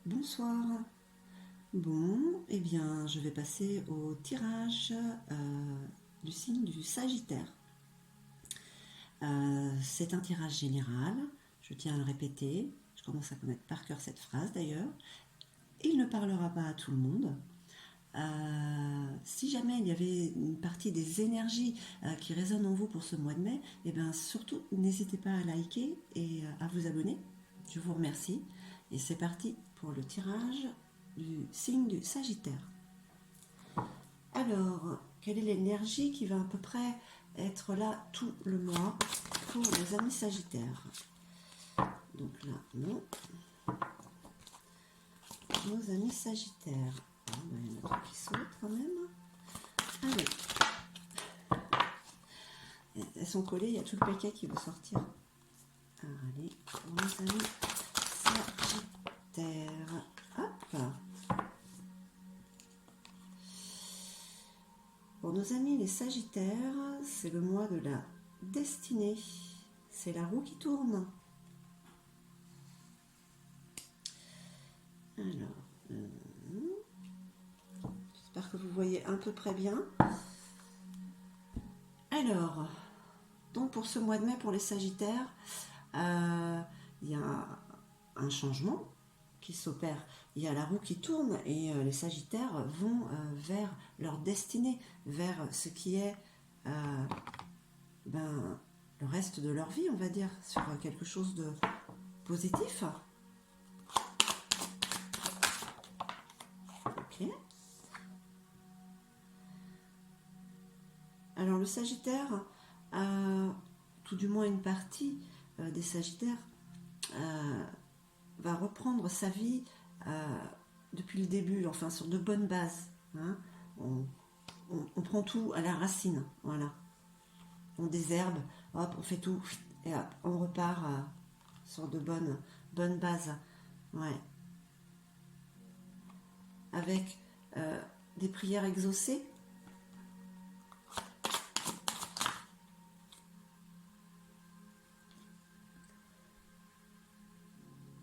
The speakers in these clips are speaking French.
Bonsoir. Bon, eh bien, je vais passer au tirage du signe du Sagittaire. C'est un tirage général, je tiens à le répéter, je commence à connaître par cœur cette phrase d'ailleurs. Il ne parlera pas à tout le monde. Si jamais il y avait une partie des énergies qui résonnent en vous pour ce mois de mai, eh bien surtout n'hésitez pas à liker et à vous abonner. Je vous remercie. Et c'est parti pour le tirage du signe du Sagittaire. Alors, quelle est l'énergie qui va à peu près être là tout le mois pour les amis Sagittaires? Donc là, non. Nos amis Sagittaires. Ah, ben, il y en a qui sautent quand même. Allez. Elles sont collées, il y a tout le paquet qui va sortir. Allez, nos amis Sagittaires. Hop. Pour nos amis les Sagittaires, c'est le mois de la destinée. C'est la roue qui tourne. Alors, j'espère que vous voyez à peu près bien. Alors, donc pour ce mois de mai, pour les Sagittaires, il y a un changement qui s'opère. Il y a la roue qui tourne et les Sagittaires vont vers leur destinée, vers ce qui est le reste de leur vie, on va dire, sur quelque chose de positif. Ok. Alors le Sagittaire, tout du moins une partie des Sagittaires, va reprendre sa vie depuis le début, enfin sur de bonnes bases. Hein. On prend tout à la racine, voilà. On désherbe, hop, on fait tout, et hop, on repart sur de bonnes bases. Ouais. Avec des prières exaucées.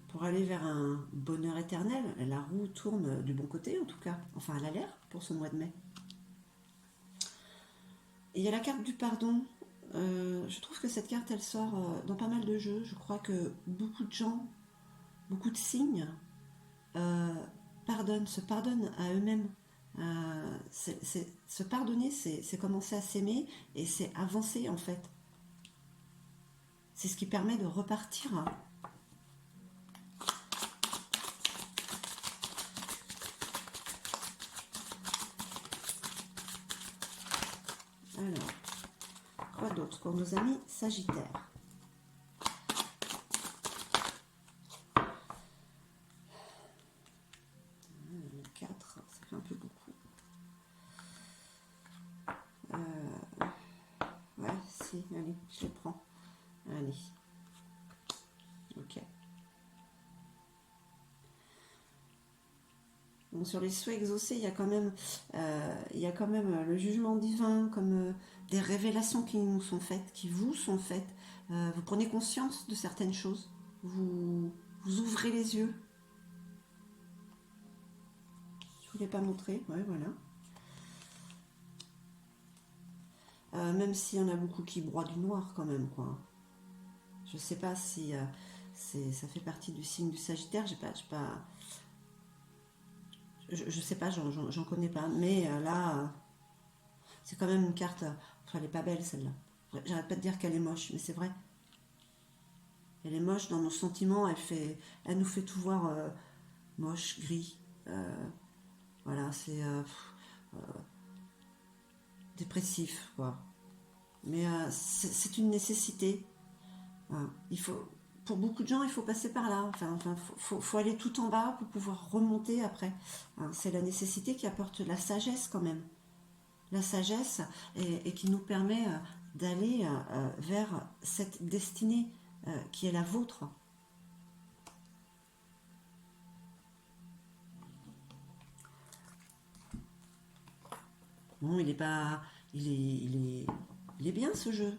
Pour aller vers un bonheur éternel. La roue tourne du bon côté en tout cas, enfin elle a l'air pour ce mois de mai. Et il y a la carte du pardon. Je trouve que cette carte elle sort dans pas mal de jeux. Je crois que beaucoup de gens, beaucoup de signes se pardonnent à eux-mêmes. Se pardonner, c'est commencer à s'aimer et c'est avancer en fait. C'est ce qui permet de repartir. Alors, quoi d'autre pour nos amis Sagittaires? Le 4, ça fait un peu beaucoup. Ouais, si, allez, je les prends. Allez. Ok. Bon, sur les souhaits exaucés, il y a quand même le jugement divin, comme des révélations qui nous sont faites, qui vous sont faites. Vous prenez conscience de certaines choses. Vous ouvrez les yeux. Je ne vous l'ai pas montré. Ouais, voilà. Même s'il y en a beaucoup qui broient du noir quand même, quoi. Je sais pas si ça fait partie du signe du Sagittaire. Je sais pas, j'en connais pas. Mais là, c'est quand même une carte. Enfin, elle est pas belle celle-là. J'arrête pas de dire qu'elle est moche, mais c'est vrai. Elle est moche dans nos sentiments. Elle nous fait tout voir moche, gris. Voilà, c'est dépressif, quoi. Mais c'est une nécessité. Voilà. Pour beaucoup de gens, il faut passer par là. Faut aller tout en bas pour pouvoir remonter après. Hein, c'est la nécessité qui apporte la sagesse quand même. La sagesse et qui nous permet d'aller vers cette destinée qui est la vôtre. Bon, il est pas, il est bien ce jeu.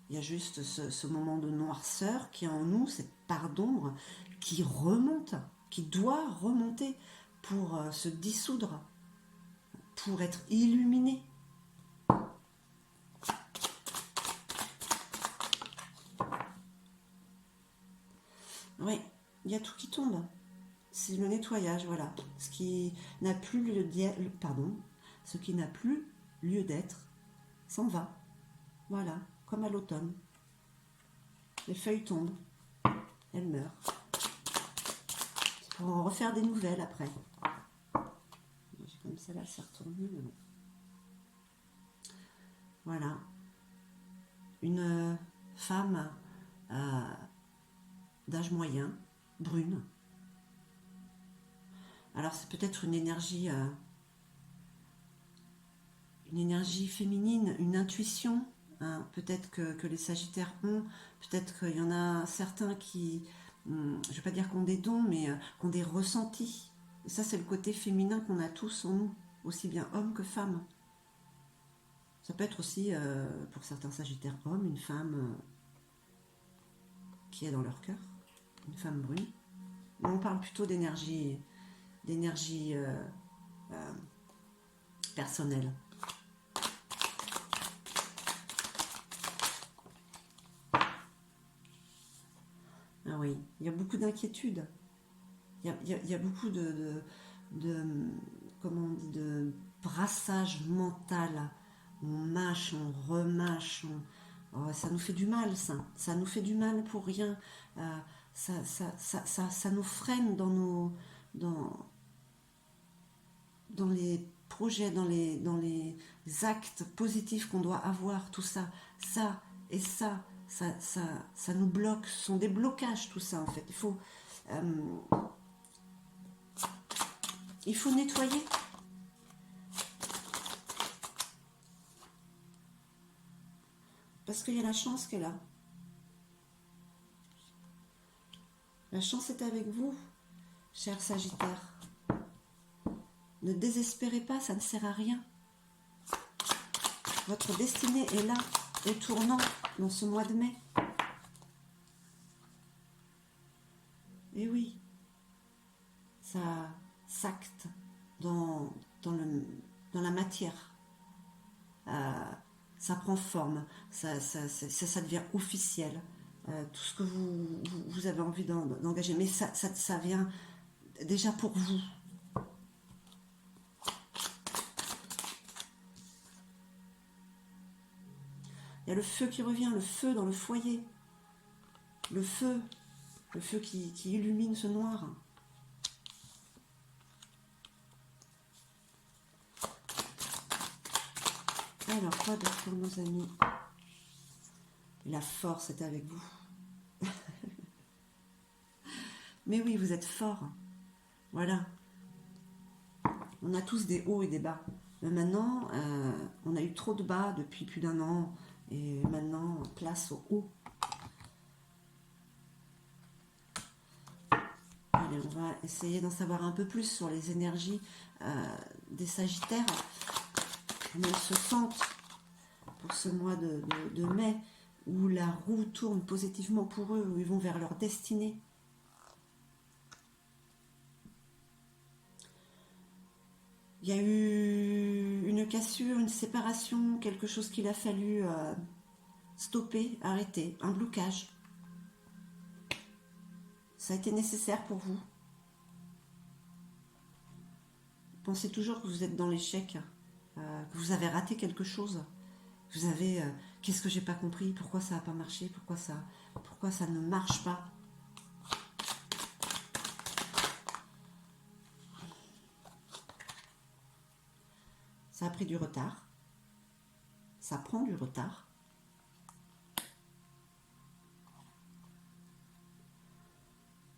Il y a juste ce moment de noirceur qui est en nous, cette part d'ombre qui remonte. qui doit remonter pour se dissoudre, pour être illuminé. Oui, il y a tout qui tombe. C'est le nettoyage, voilà. Ce qui n'a plus lieu ce qui n'a plus lieu d'être s'en va. Voilà, comme à l'automne. Les feuilles tombent, elles meurent. C'est pour en refaire des nouvelles après. Comme ça là, c'est retourné, mais bon. Voilà. Une femme d'âge moyen, brune. Alors c'est peut-être une énergie féminine, une intuition, hein, peut-être que les Sagittaires ont, peut-être qu'il y en a certains qui, je ne vais pas dire qu'on des dons, mais qui ont des ressentis. Et ça, c'est le côté féminin qu'on a tous en nous, aussi bien hommes que femmes. Ça peut être aussi, pour certains Sagittaires hommes, une femme qui est dans leur cœur, une femme brune. Mais on parle plutôt d'énergie personnelle. Ah oui, il y a beaucoup d'inquiétudes. Il y a beaucoup comment on dit, de brassage mental. On mâche, on remâche, oh, ça nous fait du mal, ça. Ça nous fait du mal pour rien. Ça nous freine dans les projets, dans les actes positifs qu'on doit avoir, tout ça. Ça et ça nous bloque. Ce sont des blocages, tout ça, en fait. Il faut nettoyer. Parce qu'il y a la chance qui est là. La chance est avec vous, cher Sagittaire. Ne désespérez pas, ça ne sert à rien. Votre destinée est là, au tournant, dans ce mois de mai. Et oui, ça s'acte dans la matière. Ça prend forme, ça devient officiel. Tout ce que vous avez envie d'engager. Mais ça vient déjà pour vous. Il y a le feu qui revient, le feu dans le foyer. Le feu qui illumine ce noir. Alors, quoi d'autre pour nos amis? La force est avec vous. Mais oui, vous êtes forts. Voilà. On a tous des hauts et des bas. Mais maintenant, on a eu trop de bas depuis plus d'1 an. Et maintenant, place au haut. Allez, on va essayer d'en savoir un peu plus sur les énergies des Sagittaires. Comment ils se sentent pour ce mois de mai, où la roue tourne positivement pour eux, où ils vont vers leur destinée. Il y a eu une cassure, une séparation, quelque chose qu'il a fallu stopper, arrêter, un blocage. Ça a été nécessaire pour vous. Pensez toujours que vous êtes dans l'échec, que vous avez raté quelque chose. Vous avez, qu'est-ce que j'ai pas compris, pourquoi ça n'a pas marché, pourquoi ça ne marche pas. Ça a pris du retard. Ça prend du retard.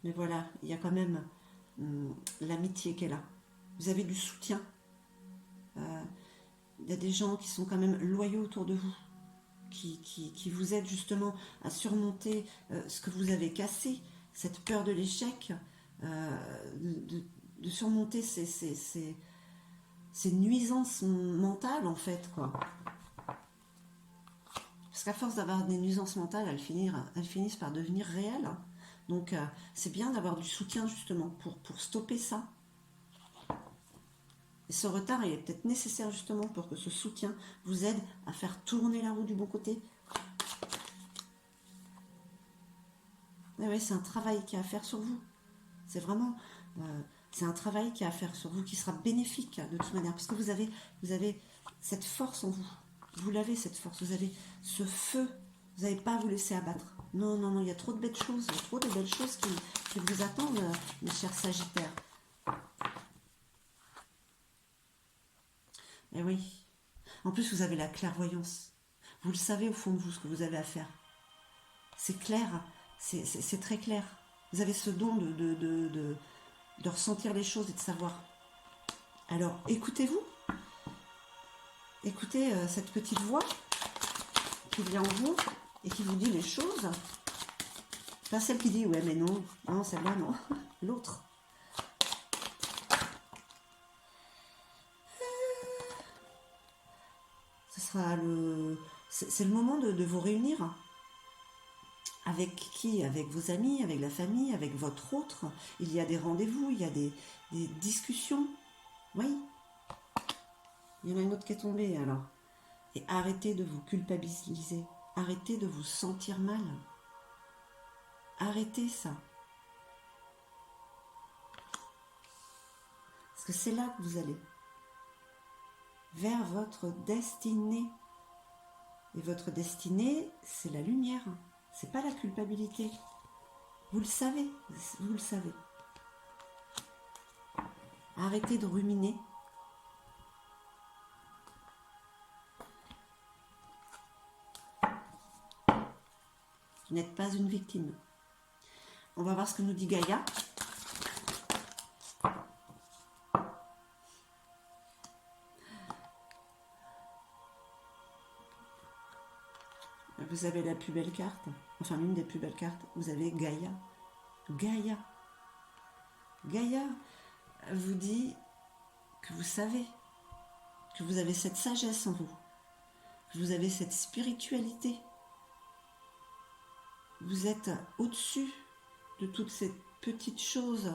Mais voilà, il y a quand même l'amitié qui est là. Vous avez du soutien. Il y a des gens qui sont quand même loyaux autour de vous, qui vous aident justement à surmonter ce que vous avez cassé, cette peur de l'échec, de surmonter ces nuisances mentales en fait, quoi. Parce qu'à force d'avoir des nuisances mentales, elles finissent par devenir réelles. Donc, c'est bien d'avoir du soutien, justement, pour stopper ça. Et ce retard, il est peut-être nécessaire, justement, pour que ce soutien vous aide à faire tourner la roue du bon côté. Et oui, c'est un travail qui a à faire sur vous. C'est vraiment... c'est un travail qui a à faire sur vous, qui sera bénéfique, de toute manière, parce que vous avez cette force en vous. Vous l'avez, cette force. Vous avez ce feu. Vous n'allez pas à vous laisser abattre. Non, non, non, il y a trop de belles choses. Il y a trop de belles choses qui vous attendent, mes chers Sagittaires. Et oui. En plus, vous avez la clairvoyance. Vous le savez au fond de vous, ce que vous avez à faire. C'est clair. C'est très clair. Vous avez ce don de ressentir les choses et de savoir. Alors, écoutez-vous. Écoutez cette petite voix qui vient en vous et qui vous dit les choses. Pas celle qui dit ouais mais non, non celle-là non, l'autre. Ce sera c'est le moment de vous réunir. Avec qui? Avec vos amis, avec la famille, avec votre autre. Il y a des rendez-vous, il y a des discussions. Oui. Il y en a une autre qui est tombée alors. Et arrêtez de vous culpabiliser. Arrêtez de vous sentir mal. Arrêtez ça. Parce que c'est là que vous allez. Vers votre destinée. Et votre destinée, c'est la lumière. C'est pas la culpabilité. Vous le savez. Vous le savez. Arrêtez de ruminer. Vous n'êtes pas une victime. On va voir ce que nous dit Gaïa. Vous avez la plus belle carte, enfin l'une des plus belles cartes, vous avez Gaïa. Gaïa. Gaïa vous dit que vous savez, que vous avez cette sagesse en vous, que vous avez cette spiritualité. Vous êtes au-dessus de toutes ces petites choses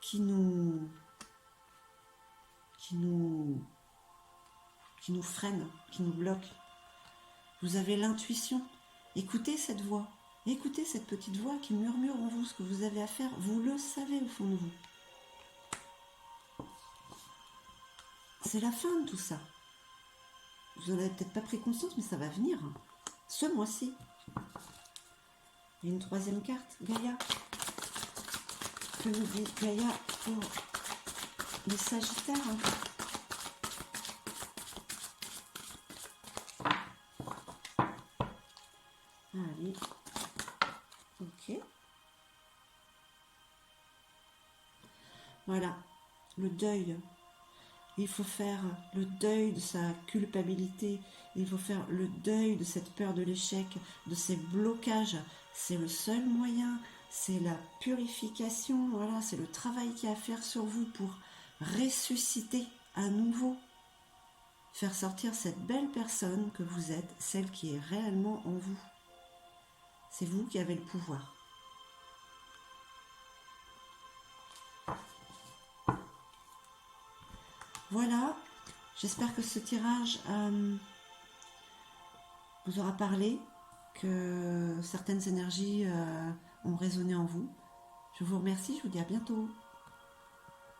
qui nous freinent, qui nous bloquent. Vous avez l'intuition. Écoutez cette voix. Écoutez cette petite voix qui murmure en vous ce que vous avez à faire. Vous le savez au fond de vous. C'est la fin de tout ça. Vous n'en avez peut-être pas pris conscience, mais ça va venir. Ce mois-ci. Et une troisième carte, Gaïa. Que nous dit Gaïa pour les Sagittaires? Allez. Ok. Voilà. Le deuil. Il faut faire le deuil de sa culpabilité. Il faut faire le deuil de cette peur de l'échec, de ces blocages. C'est le seul moyen. C'est la purification. Voilà, c'est le travail qu'il y a à faire sur vous pour ressusciter à nouveau. Faire sortir cette belle personne que vous êtes, celle qui est réellement en vous. C'est vous qui avez le pouvoir. Voilà, j'espère que ce tirage vous aura parlé, que certaines énergies ont résonné en vous. Je vous remercie, je vous dis à bientôt.